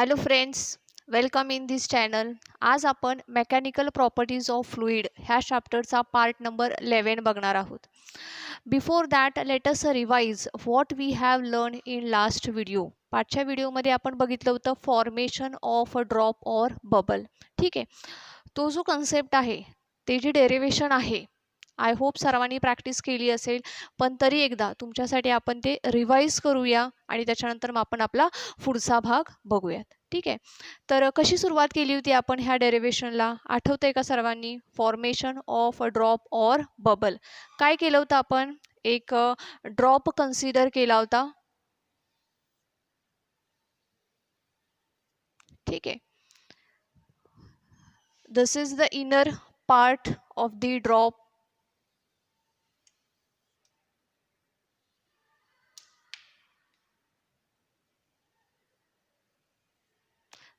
Hello friends, welcome in this channel. आज आपण mechanical properties of fluid ह्या चॅप्टरचा part number 11 बघणार आहोत. Before that let us revise what we have learn in last video. पाठच्या व्हिडिओमध्ये आपण बघितलं होतं formation of a drop or bubble. ठीक आहे, तो जो कन्सेप्ट आहे ते जे डेरिव्हेशन आहे आय होप सर्वांनी प्रॅक्टिस केली असेल, पण तरी एकदा तुमच्यासाठी आपण ते रिवाइज करूया आणि त्याच्यानंतर मग आपण आपला पुढचा भाग बघूयात. ठीक आहे, तर कशी सुरुवात केली होती आपण ह्या डेरिव्हेशनला आठवतंय का सर्वांनी? Formation of a drop or bubble. काय केलं होतं आपण? एक ड्रॉप कन्सिडर केला होता. ठीक आहे, this is the inner part of the drop.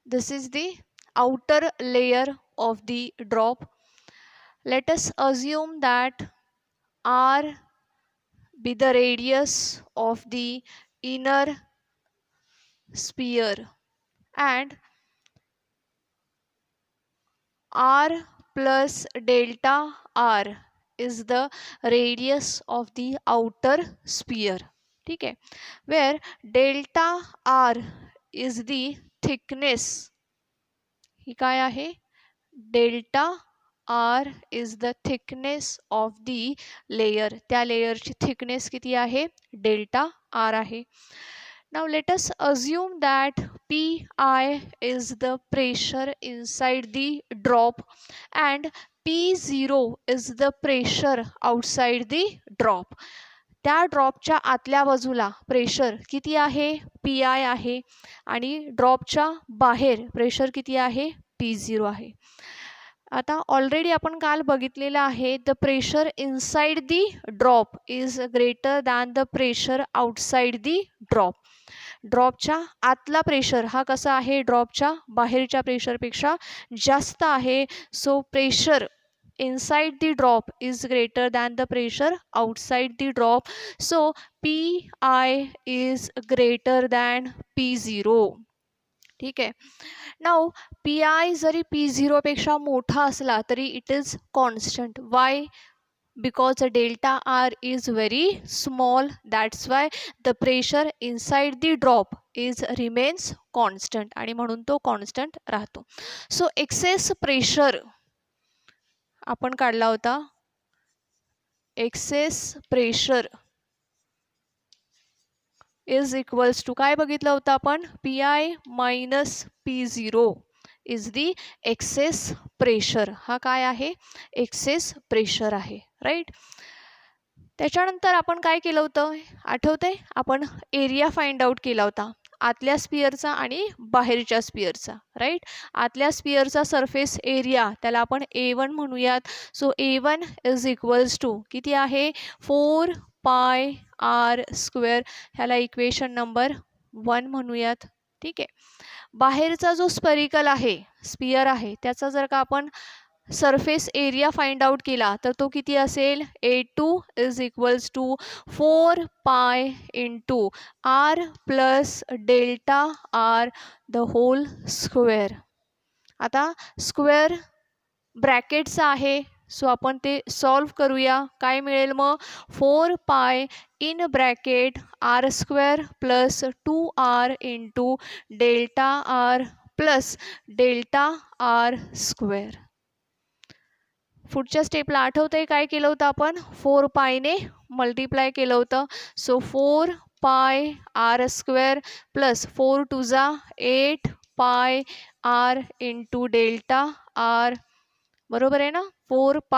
This is the outer layer of the drop. Let us assume that R be the radius of the inner sphere and R plus delta R is the radius of the outer sphere. ठीक आहे, where delta R is the thickness. ही काय आहे? Delta R is the thickness of the layer. त्या लेयरची thickness किती आहे? Delta R आहे. Now let us assume that P I is the pressure inside the drop and P0 is the pressure outside the drop. त्या ड्रॉपच्या आतल्या बाजूला pressure किती आहे? पी आय आहे आणि ड्रॉपच्या बाहेर प्रेशर किती आहे? P0 आहे. आता ऑलरेडी आपण काल बघितलेलं आहे, the pressure inside the drop is greater than the pressure outside the drop. ड्रॉपच्या आतला प्रेशर हा कसा आहे? ड्रॉपच्या बाहेरच्या प्रेशरपेक्षा जास्त आहे. So pressure inside the drop is greater than the pressure outside the drop, so Pi is greater than P0. ठीक आहे, नाउ Pi जरी P0 पेक्षा मोठा असला तरी it is constant. Y? because delta R is very small, that's why the pressure inside the drop is remains constant आणि म्हणून तो constant राहतो. so excess pressure आपण काढला होता. Excess pressure is equals to काय बघितलं होतं आपण? P I minus P0 is the excess pressure. हा काय आहे? एक्सेस प्रेशर आहे, राईट. त्याच्यानंतर आपण काय केलं होतं आठवतंय? आपण एरिया फाइंड आउट केला होता, आतल्या स्पियरचा आणि बाहेरच्या स्पियरचा, राईट. आतल्या स्पियरचा सरफेस एरिया त्याला आपण A1 म्हणूयात. So A1 is equals to किती आहे? 4πr². ह्याला इक्वेशन नंबर 1 म्हणूयात. ठीक आहे, बाहेरचा जो स्पेरिकल आहे, स्पियर आहे, त्याचा जर का आपण सरफेस एरिया फाइंड आउट केला तर तो किती असेल? A2 is equals to 4π into R plus delta R the whole square. आता स्क्वेअर ब्रॅकेटचा आहे, सो आपण ते सॉल्व करूया. काय मिळेल मग? 4π in bracket R² plus 2R into delta R plus delta R². पुढच्या स्टेपला आठवतंय काय केलं होतं आपण? 4π ने मल्टिप्लाय केलं होतं. सो 4πr² प्लस 4 2 जा 8πr इंटू डेल्टा R. बरोबर आहे ना? 4π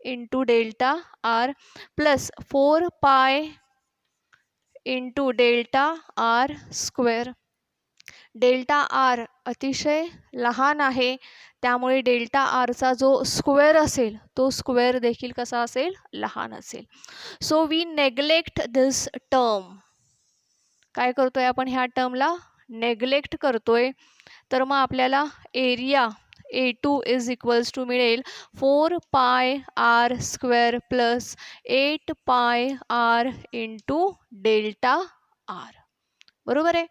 into delta R plus 4π into delta R². Delta R अतिशय लहान आहे, त्यामुळे डेल्टा आरचा जो स्क्वेअर असेल तो स्क्वेअर देखील कसा असेल? लहान असेल. So we neglect this term. काय करतोय आपण? ह्या टर्मला नेग्लेक्ट करतोय. तर मग आपल्याला area A2 is equals to मिळेल 4πr² plus 8πr into delta R. बरोबर आहे.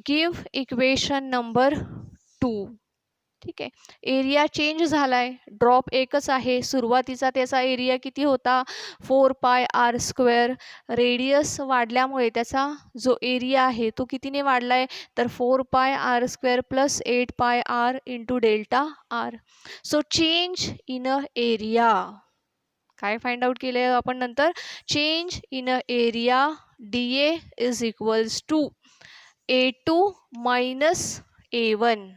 Give equation number 2. ठीक आहे. एरिया चेंज झालाय, ड्रॉप एकच आहे. सुरुवातीचा त्याचा एरिया किती होता? 4πr². रेडियस वाढल्यामुळे त्याचा जो एरिया आहे तो कितीने वाढलाय? तर 4πr² plus 8πr into delta R. So change in a area काय फाइंड आउट केले आपण नंतर? Change in a area DA is equals to A2 minus A1.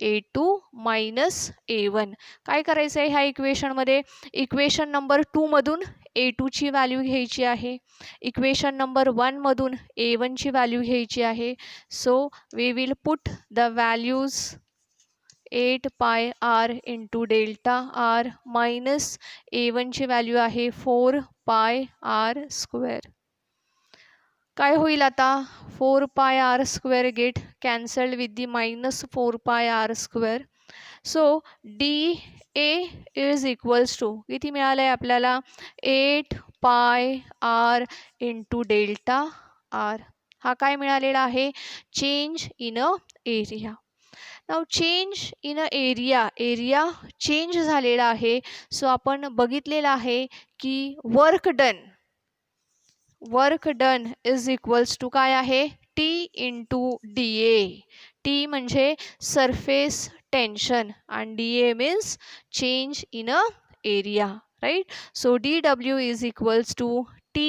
A2 minus A1. काय करायचं आहे ह्या इक्वेशनमध्ये? इक्वेशन नंबर 2 मधून A2 ची व्हॅल्यू घ्यायची आहे, इक्वेशन नंबर 1 मधून A1 ची व्हॅल्यू घ्यायची आहे. So we will put the values 8πr into delta R minus A1 ची व्हॅल्यू आहे 4πr². काय होईल आता? 4πr² get cancelled with the minus 4πr². So DA is equals to किती मिळालंय आपल्याला? 8πr into delta R. हा काय मिळालेला आहे? Change in a area. नाव change in a area, area change झालेला आहे. सो आपण बघितलेलं आहे की work done is equals to काय आहे? T into DA. T म्हणजे सरफेस टेन्शन आणि DA means change in a area, right? So DW is equals to T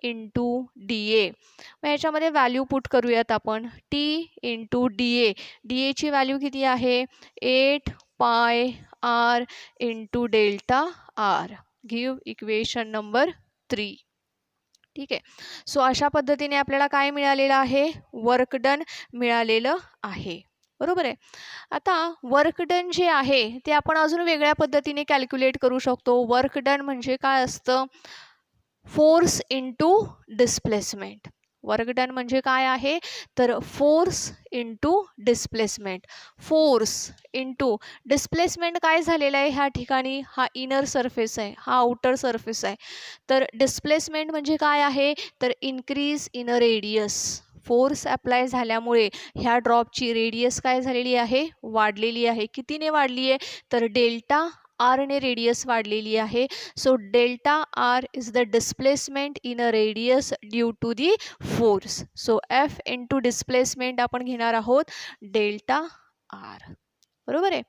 into DA. मग ह्याच्यामध्ये व्हॅल्यू पुट करूयात आपण. T into DA. DA ची value किती आहे? 8πr into delta R. Give equation number 3. ठीक आहे. सो अशा पद्धतीने आपल्याला काय मिळालेलं आहे? वर्क डन मिळालेलं आहे. बरोबर आहे. आता वर्क डन जे आहे ते आपण अजून वेगळ्या पद्धतीने कॅल्क्युलेट करू शकतो. वर्क डन म्हणजे काय असतं? Force into displacement. Work done म्हणजे काय आहे? तर force into displacement. Force into displacement काय झालेलं आहे ह्या ठिकाणी? हा इनर सरफेस आहे, हा आउटर सरफेस आहे. तर डिस्प्लेसमेंट म्हणजे काय आहे? तर increase in a radius. Force apply झाल्यामुळे ह्या ड्रॉपची रेडियस काय झालेली आहे? वाढलेली आहे. कितीने वाढली आहे? तर डेल्टा आर ने रेडियस वाढलेली आहे. So delta R is the displacement in a radius due to the force. So F into displacement आपण घेणार आहोत डेल्टा आर. बरोबर आहे.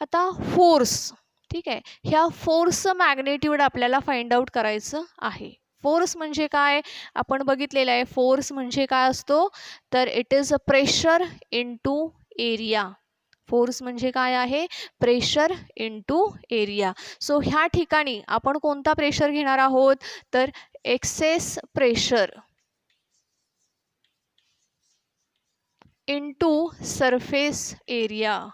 आता फोर्स, ठीक आहे, ह्या फोर्सचं मॅग्नेट्यूड आपल्याला फाइंड आउट करायचं आहे. फोर्स म्हणजे काय? आपण बघितलेलं आहे. फोर्स म्हणजे काय असतो? तर it is a pressure into area. Force म्हणजे काय आहे? Pressure into area. सो ह्या ठिकाणी आपण कोणता प्रेशर घेणार आहोत? तर excess pressure into surface area.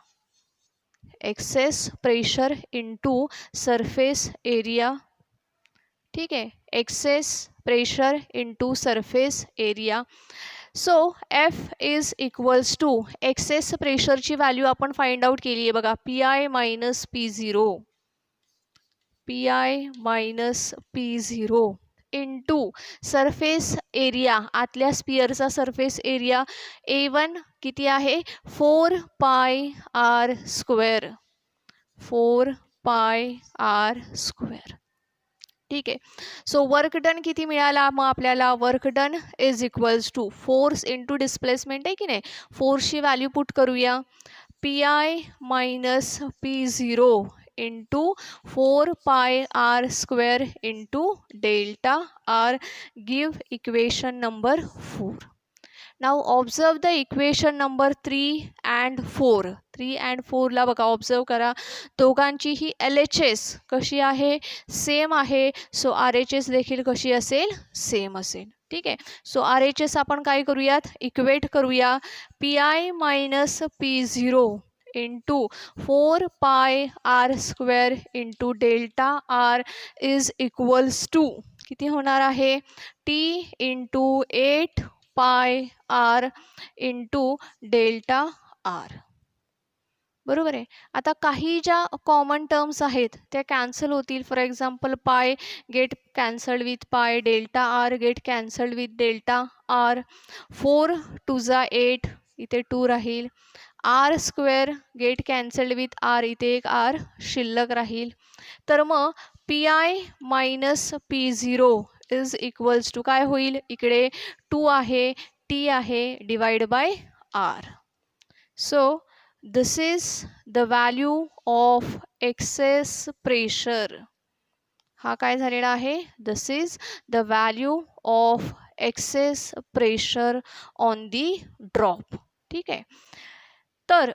Excess pressure into surface area. ठीक आहे. Excess pressure into surface area. So F is equals to excess प्रेशरची व्हॅल्यू आपण फाइंड आउट केली आहे बघा. PI minus P0. PI minus P0 into surface area, आतल्या स्पियरचा surface area A1 किती आहे? 4πr². 4πr². ठीक आहे. सो वर्क डन किती मिळाला मग आपल्याला? Work done is equals to force into displacement आहे की नाही? फोर्सची व्हॅल्यू पुट करूया. PI minus P0 into 4πr² into delta R. Give equation number 4. Now observe the equation number 3 and 4. 3 and 4 ला बघा, ऑब्झर्व करा. दोघांची ही LHS कशी आहे? सेम आहे. सो RHS देखील कशी असेल? सेम असेल. ठीक आहे. सो RHS आपण काय करूयात? इक्वेट करूया. PI minus P0 into 4πr² into delta R is equals to किती होणार आहे? T into 8πr into delta R. बरोबर आहे. आता काही ज्या कॉमन टर्म्स आहेत त्या कॅन्सल होतील. For example pi get cancelled with pi, delta R get cancelled with delta R, 4 टू जा 8 इथे 2 राहील, R square get cancelled with R इथे एक आर शिल्लक राहील. तर मग P I minus P zero is equals to काय होईल, इकडे 2 आहे, टी आहे, divide by R. So this is the value of excess pressure. हा काय झालेला आहे, this is the value of excess pressure on the drop. ठीक आहे. तर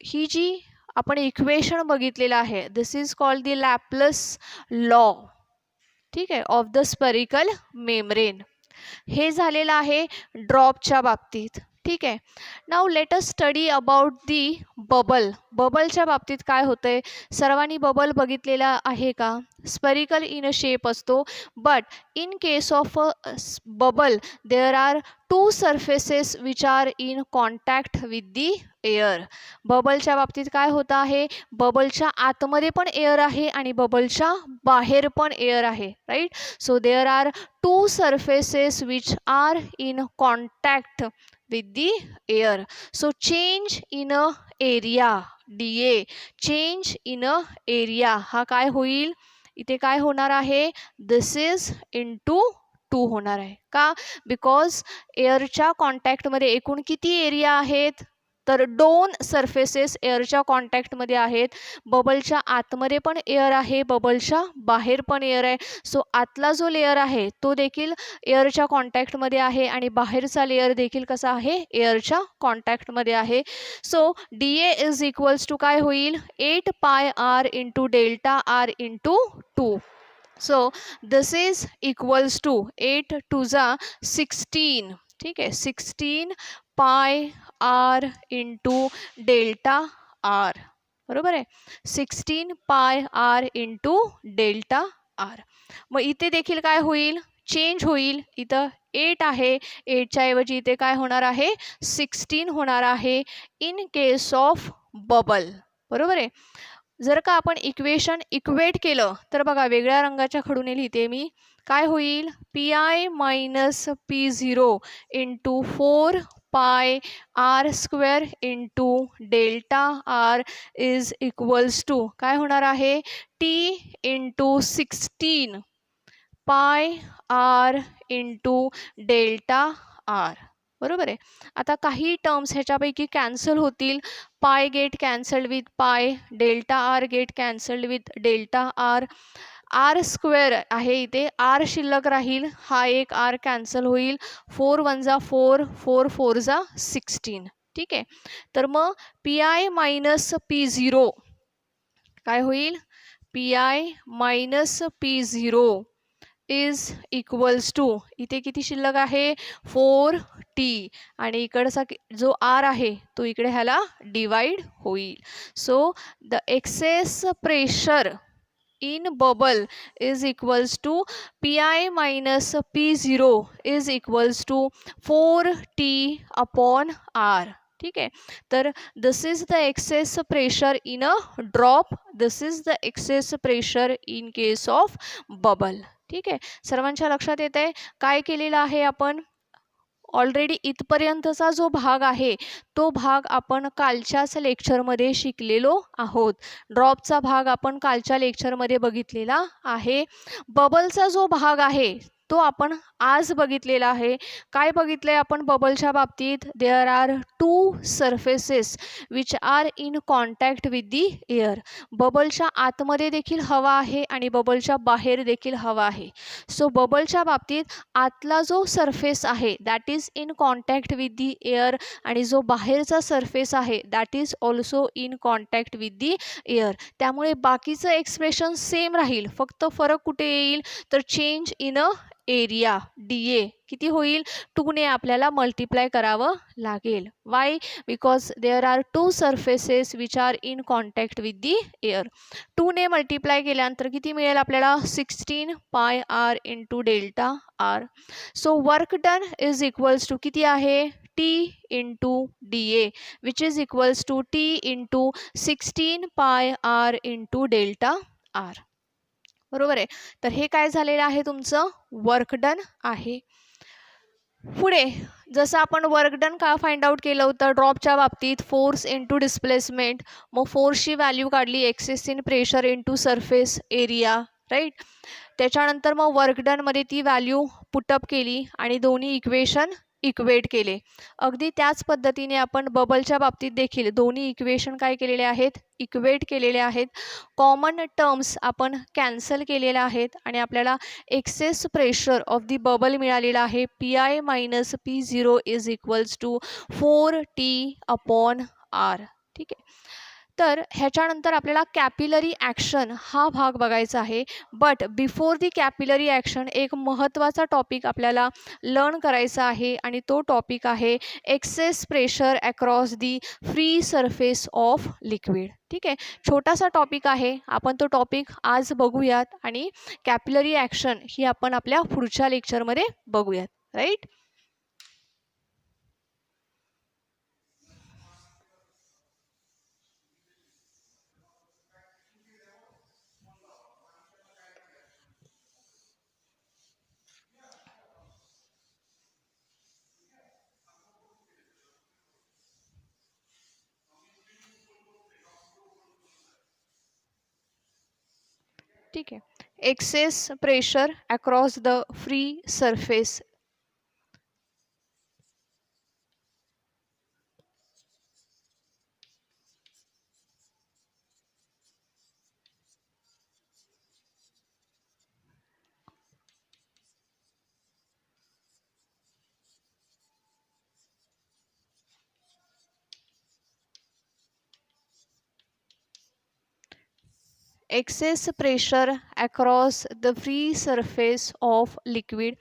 ही जी आपण इक्वेशन बघितलेलं आहे, this is called the Laplace law. ठीक आहे, ऑफ द स्पेरिकल मेम्ब्रेन. हे झालेलं आहे ड्रॉपच्या बाबतीत. ठीक आहे. Now let us study about the bubble. बबलच्या बाबतीत काय होतंय, सर्वांनी बबल बघितलेला आहे का? स्पेरिकल इन अ शेप असतो, but in case of a bubble there are two surfaces which are in contact with the air. बबलच्या बाबतीत काय होतं आहे, बबलच्या आतमध्ये पण एअर आहे आणि बबलच्या बाहेर पण एअर आहे, right. So there are two surfaces which are in contact with the air. So change in a area, dA, change in a area हा काय होईल, इथे काय होणार आहे, this is into 2 होणार आहे. का? बिकॉज एअरच्या कॉन्टॅक्टमध्ये एकूण किती एरिया आहेत, तर 2 सरफेसेस एअरच्या कॉन्टॅक्टमध्ये आहेत. बबलच्या आतमध्ये पण एअर आहे, बबलच्या बाहेर पण एअर आहे. सो आतला जो लेअर आहे तो देखील एअरच्या कॉन्टॅक्टमध्ये आहे आणि बाहेरचा लेअर देखील कसा आहे, एअरच्या कॉन्टॅक्टमध्ये आहे. So D A is equals to काय होईल, 8 pi R into delta R into 2. So this is equals to 8 टू जा 16. ठीक आहे, 16 pi R into delta R. बरोबर आहे, 16 pi R into delta R. मग इथे देखील काय होईल, चेंज होईल. इथं 8 आहे, 8च्या ऐवजी इथे काय होणार आहे, 16 होणार आहे इन केस ऑफ बबल. बरोबर आहे. जर का आपण इक्वेशन इक्वेट केलं तर बघा, वेगळ्या रंगाच्या खडूने लिहिते मी, काय होईल, P I minus P zero into 4 pi R square into delta R is equals to काय होणार आहे, T into 16 pi R into delta R. बरोबर आहे. आता काही टर्म्स ह्याच्यापैकी कॅन्सल होतील. Pi get cancelled with pi, delta R get cancelled with delta R, R square आहे इथे, आर शिल्लक राहील, हा एक आर कॅन्सल होईल, 4 1 जा 4, 4 4 जा 16. ठीक आहे. तर मग P I minus P zero काय होईल, P I minus P zero is equals to, इथे किती शिल्लक आहे, 4t आणि इकडचा जो आर आहे तो इकडे ह्याला डिवाइड होईल. So the excess pressure in bubble is equals to pi minus p0 is equals to 4t upon r. ठीक आहे. तर this is the excess pressure in a drop, this is the excess pressure in case of bubble. ठीक आहे. सर्वांच्या लक्षात येत आहे काय केलेलं आहे आपण, ऑलरेडी इथपर्यंतचा जो भाग आहे तो भाग आपण कालच्याच लेक्चरमध्ये शिकलेलो आहोत. ड्रॉपचा भाग आपण कालच्या लेक्चरमध्ये बघितलेला आहे. बबलचा जो भाग आहे तो आपण आज बघितलेला आहे. काय बघितलंय आपण बबलच्या बाबतीत, there are two surfaces which are in contact with the air. बबलच्या आतमध्ये देखील हवा आहे आणि बबलच्या बाहेर देखील हवा आहे. सो बबलच्या बाबतीत आतला जो सरफेस आहे that is in contact with the air आणि जो बाहेरचा सरफेस आहे that is also in contact with the air. त्यामुळे बाकीचं एक्सप्रेशन सेम राहील, फक्त फरक कुठे येईल तर change in a area, D A किती होईल, 2 ने आपल्याला मल्टिप्लाय करावं लागेल. Why, because there are two surfaces which are in contact with the air. 2 ने मल्टिप्लाय केल्यानंतर किती मिळेल आपल्याला, 16 pi R into delta R. So work done is equals to किती आहे, T into dA, which is equals to T into 16 pi R into delta R. बरोबर आहे. तर हे काय झालेलं आहे, तुमचं वर्क डन आहे. पुढे जसं आपण वर्क डन का फाइंड आउट केलं होतं ड्रॉपच्या बाबतीत, फोर्स इंटू डिस्प्लेसमेंट, मग फोर्सची व्हॅल्यू काढली excess in pressure into surface area, right. त्याच्यानंतर मग वर्क डनमध्ये ती व्हॅल्यू पुटअप केली आणि दोन्ही इक्वेशन इक्वेट केले. अगदी त्याच पद्धतीने आपण बबलच्या बाबतीत देखील दोन्ही इक्वेशन काय केलेले आहेत, इक्वेट केलेले आहेत. कॉमन टर्म्स आपण कॅन्सल केलेल्या आहेत आणि आपल्याला excess pressure of the bubble मिळालेला आहे. PI minus P0 is equals to 4T/R. ठीक आहे. तर ह्याच्यानंतर आपल्याला कॅपिलरी ॲक्शन हा भाग बघायचा आहे. But before the capillary action एक महत्त्वाचा टॉपिक आपल्याला लर्न करायचा आहे आणि तो टॉपिक आहे excess pressure across the free surface of liquid. ठीक आहे. छोटासा टॉपिक आहे, आपण तो टॉपिक आज बघूयात आणि कॅपिलरी ॲक्शन ही आपण आपल्या पुढच्या लेक्चरमध्ये बघूयात, राईट. ठीक आहे. Excess pressure across the free surface. Excess pressure across the free surface of liquid.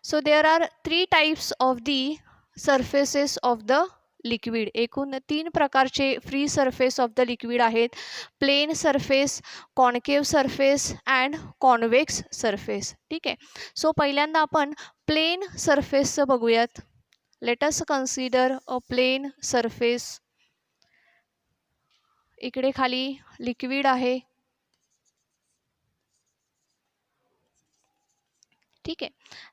So there are three types of the surfaces of the liquid. एकूण 3 प्रकारचे free surface of the liquid आहेत. Plane surface, concave surface and convex surface. ठीक आहे. So पहिल्यांदा आपण plane सरफेसचं बघूयात. Let us consider a plane surface. इकडे खाली लिक्विड आहे. ठीक आहे.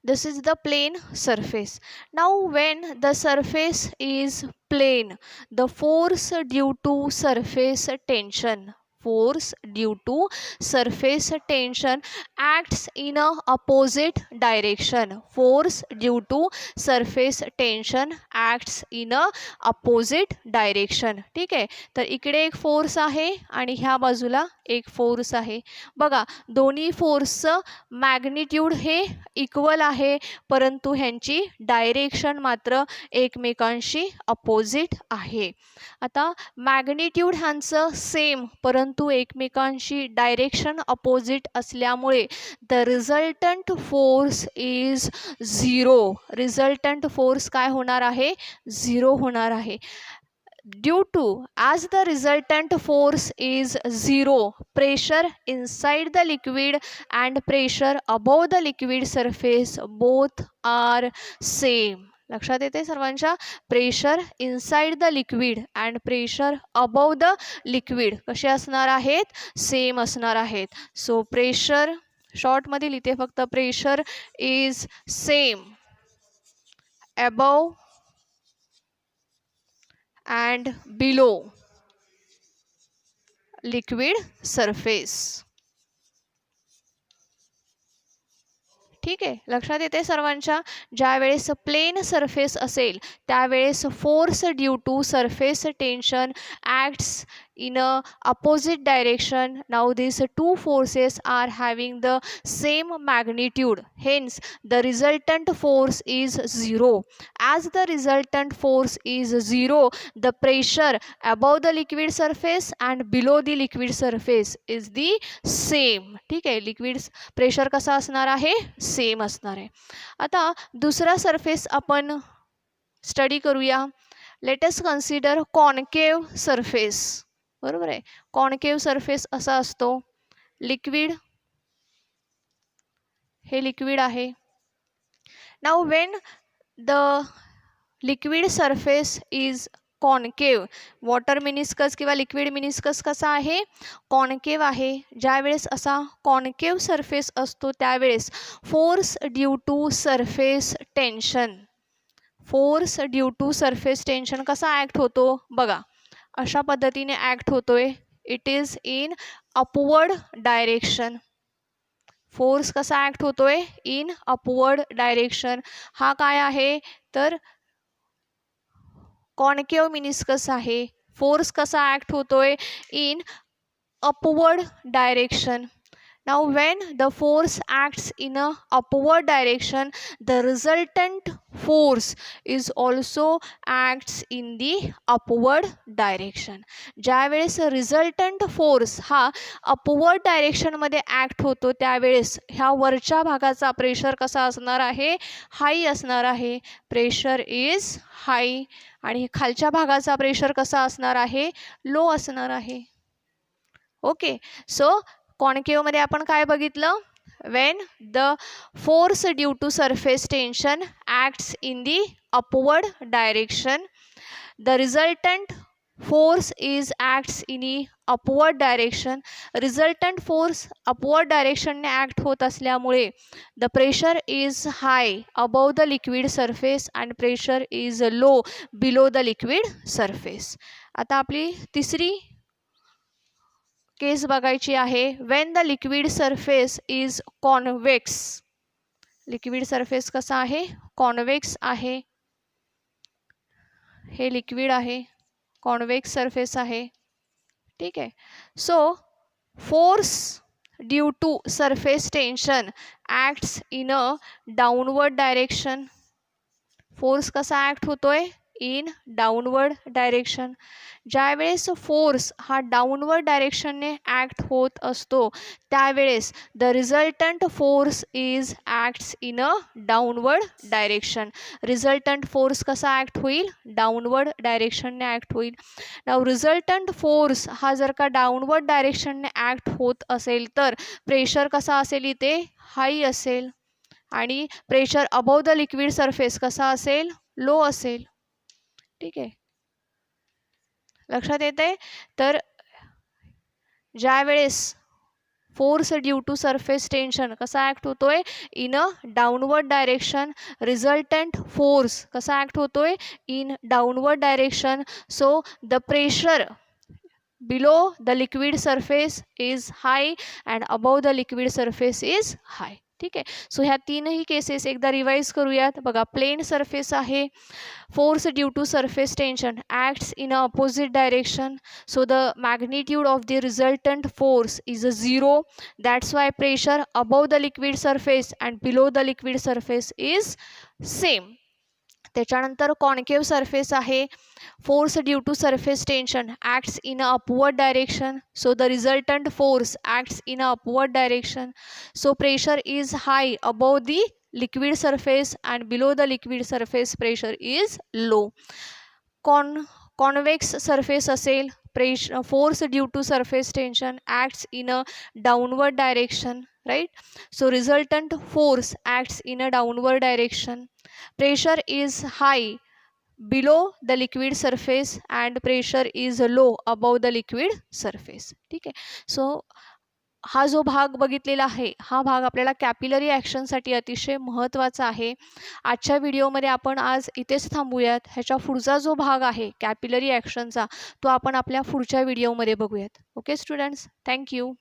This is the plane surface. Now when the surface is plane, the force due to surface tension, force due to surface tension acts in a opposite direction. Force due to surface tension acts in a opposite direction. ठीक आहे. तर इकडे एक force आहे आणि ह्या बाजूला एक फोर्स आहे. बघा, दोन्ही फोर्सचं मॅग्निट्यूड हे इक्वल आहे, परंतु ह्यांची डायरेक्शन मात्र एकमेकांशी अपोजिट आहे. आता मॅग्निट्यूड ह्यांचं सेम परंतु एकमेकांशी डायरेक्शन अपोजिट असल्यामुळे the resultant force is 0. Resultant force काय होणार आहे, 0 होणार आहे. Due to, as the resultant force is 0, pressure inside the liquid and pressure above the liquid surface both are same. लक्षात येते सर्वांच्या. Pressure inside the liquid and pressure above the liquid कसे असणार आहेत, सेम असणार आहेत. सो प्रेशर शॉर्टमध्ये लिहिते फक्त, pressure is same above and below liquid surface. ठीक आहे. लक्षात येते सर्वांच्या. ज्यावेळेस प्लेन सरफेस असेल त्यावेळेस force due to surface tension acts in a opposite direction. Now these two forces are having the same magnitude, hence the resultant force is 0. As the resultant force is 0, the pressure above the liquid surface and below the liquid surface is the same. ठीक आहे. Liquid pressure कसा असणार आहे, same असणार आहे. आता दुसरा surface आपण स्टडी करूया. Late us consider concave surface. बरोबर आहे. कॉन्केव सरफेस असा असतो. लिक्विड, हे लिक्विड आहे. Now when the liquid surface is concave. Water meniscus किंवा लिक्विड मिनिस्कस कसा आहे, कॉन्केव आहे. ज्यावेळेस असा कॉन्केव सरफेस असतो त्यावेळेस force due to surface tension, force due to surface tension कसा ॲक्ट होतो बघा, अशा पद्धतीने ॲक्ट होतोय. It is in upward direction. Force कसा ॲक्ट होतोय, इन अपवर्ड डायरेक्शन. हा काय आहे तर कॉन्केव मिनिस्कस आहे. फोर्स कसा ॲक्ट होतोय, in upward direction. Now when the force acts in a upward direction, the resultant force is also acts in the upward direction. ज्यावेळेस रिझल्टंट फोर्स हा upward डायरेक्शनमध्ये act होतो त्यावेळेस ह्या वरच्या भागाचा प्रेशर कसा असणार आहे, हाई असणार आहे. प्रेशर इज हाई. आणि खालच्या भागाचा प्रेशर कसा असणार आहे, लो असणार आहे. ओके, सो कॉन्केव मध्ये आपण काय बघितलं, when the force due to surface tension acts in the upward direction, the resultant force is acts in the upward direction. Resultant force upward डायरेक्शनने ॲक्ट होत असल्यामुळे the pressure is high above the liquid surface and pressure is low below the liquid surface. आता आपली तिसरी case बघायची आहे. When the liquid surface is convex. Liquid surface कसा आहे, कॉन्वेक्स आहे. हे लिक्विड आहे, कॉन्वेक्स सरफेस आहे. ठीक आहे. So force due to surface tension acts in a downward direction. Force कसा ॲक्ट होतोय, इन डाउनवर्ड डायरेक्शन. ज्यावेळेस फोर्स हा डाउनवर्ड डायरेक्शनने ॲक्ट होत असतो त्यावेळेस the resultant force is acts in a downward direction. Resultant force कसा ॲक्ट होईल, डाउनवर्ड डायरेक्शनने ॲक्ट होईल. नाउ रिझल्टंट फोर्स हा जर का डाउनवर्ड डायरेक्शनने ॲक्ट होत असेल तर प्रेशर कसा असेल, इथे हाई असेल. आणि pressure above the liquid surface कसा असेल, लो असेल. ठीक आहे, लक्षात येते. तर ज्यावेळेस force due to surface tension कसा ॲक्ट होतोय, in a downward direction. Resultant force कसा ॲक्ट होतोय, in downward direction. So the pressure below the liquid surface is high and above the liquid surface is high. ठीक आहे. So ह्या तीनही cases एकदा revise करूयात. बघा, प्लेन सरफेस आहे, force due to surface tension acts in a opposite direction. So the magnitude of the resultant force is a 0. That's why pressure above the liquid surface and below the liquid surface is same. त्याच्यानंतर concave surface आहे, force due to surface tension acts in a upward direction. So the resultant force acts in a upward direction. So pressure is high above the liquid surface and below the liquid surface pressure is low. Convex surface असेल, force due to surface tension acts in a downward direction, right. So resultant force acts in a downward direction. Pressure is high below the liquid surface and pressure is low above the liquid surface. ठीक आहे. So हा जो भाग बघितलेला आहे हा भाग आपल्याला कॅपिलरी ॲक्शनसाठी अतिशय महत्त्वाचा आहे. आजच्या व्हिडिओमध्ये आपण आज इथेच थांबूयात. ह्याच्या पुढचा जो भाग आहे कॅपिलरी ॲक्शनचा तो आपण आपल्या पुढच्या व्हिडिओमध्ये बघूयात. Okay students, thank you.